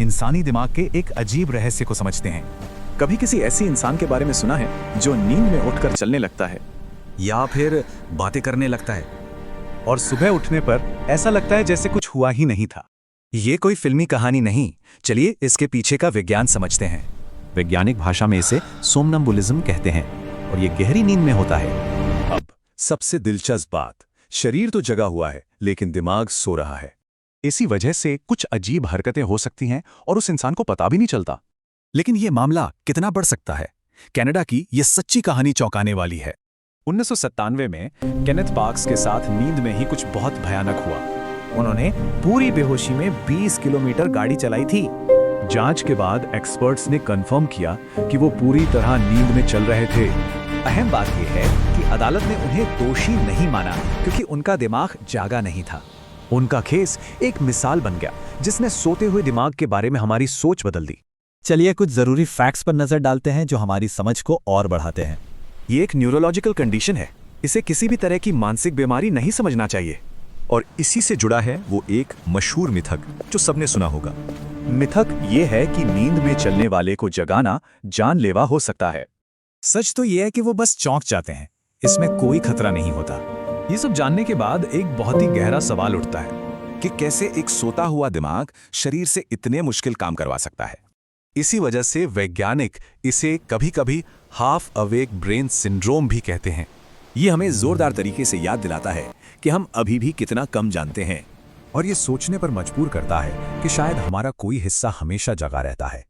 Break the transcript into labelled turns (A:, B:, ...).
A: इंसानी दिमाग के एक अजीब रहस्य को समझते हैं।
B: कभी किसी ऐसी इंसान के बारे में सुना है जो नींद में उठकर चलने लगता है
C: या फिर बातें करने लगता है
A: और सुबह उठने पर ऐसा लगता है जैसे कुछ हुआ ही नहीं था।
C: ये कोई फिल्मी कहानी नहीं, चलिए इसके पीछे का विज्ञान समझते हैं। वैज्ञानिक भाषा में इसे सोमनम्बुलिज्म कहते हैं और ये गहरी नींद में होता है।
D: अब सबसे दिलचस्प बात, शरीर तो जगा हुआ है लेकिन दिमाग सो रहा है।
A: इसी वजह से कुछ अजीब हरकतें हो सकती हैं और उस इंसान को पता भी नहीं चलता।
D: लेकिन ये मामला कितना बढ़ सकता है? कनाडा की ये सच्ची कहानी चौंकाने वाली है।
B: 1997 में केनेथ पार्क्स के साथ नींद में ही कुछ बहुत भयानक हुआ।
E: उन्होंने पूरी बेहोशी में 20 किलोमीटर गाड़ी चलाई थी।
B: जांच के बाद एक्सपर्ट्स ने कंफर्म किया कि वो पूरी तरह नींद में चल रहे थे।
E: अहम बात यह है कि अदालत ने उन्हें दोषी नहीं माना क्योंकि उनका दिमाग जागा नहीं था।
B: उनका केस एक मिसाल बन गया जिसने सोते हुए दिमाग के बारे में हमारी सोच बदल दी।
F: चलिए कुछ जरूरी फैक्ट्स पर नजर डालते हैं जो हमारी समझ को और बढ़ाते हैं।
B: ये एक न्यूरोलॉजिकल कंडीशन है, इसे किसी भी तरह की मानसिक बीमारी नहीं समझना चाहिए।
D: और इसी से जुड़ा है वो एक मशहूर मिथक जो सबने सुना होगा।
B: मिथक ये है कि नींद में चलने वाले को जगाना जानलेवा हो सकता है।
D: सच तो ये है कि वो बस चौंक जाते हैं, इसमें कोई खतरा नहीं होता।
B: ये सब जानने के बाद एक बहुत ही गहरा सवाल उठता है
D: कि कैसे एक सोता हुआ दिमाग शरीर से इतने मुश्किल काम करवा सकता है। इसी वजह से वैज्ञानिक इसे कभी-कभी हाफ अवेक ब्रेन सिंड्रोम भी कहते हैं। ये हमें जोरदार तरीके से याद दिलाता है कि हम अभी भी कितना कम जानते हैं और ये सोचने पर मजबूर करता है कि शायद हमारा कोई हिस्सा हमेशा जगा रहता है।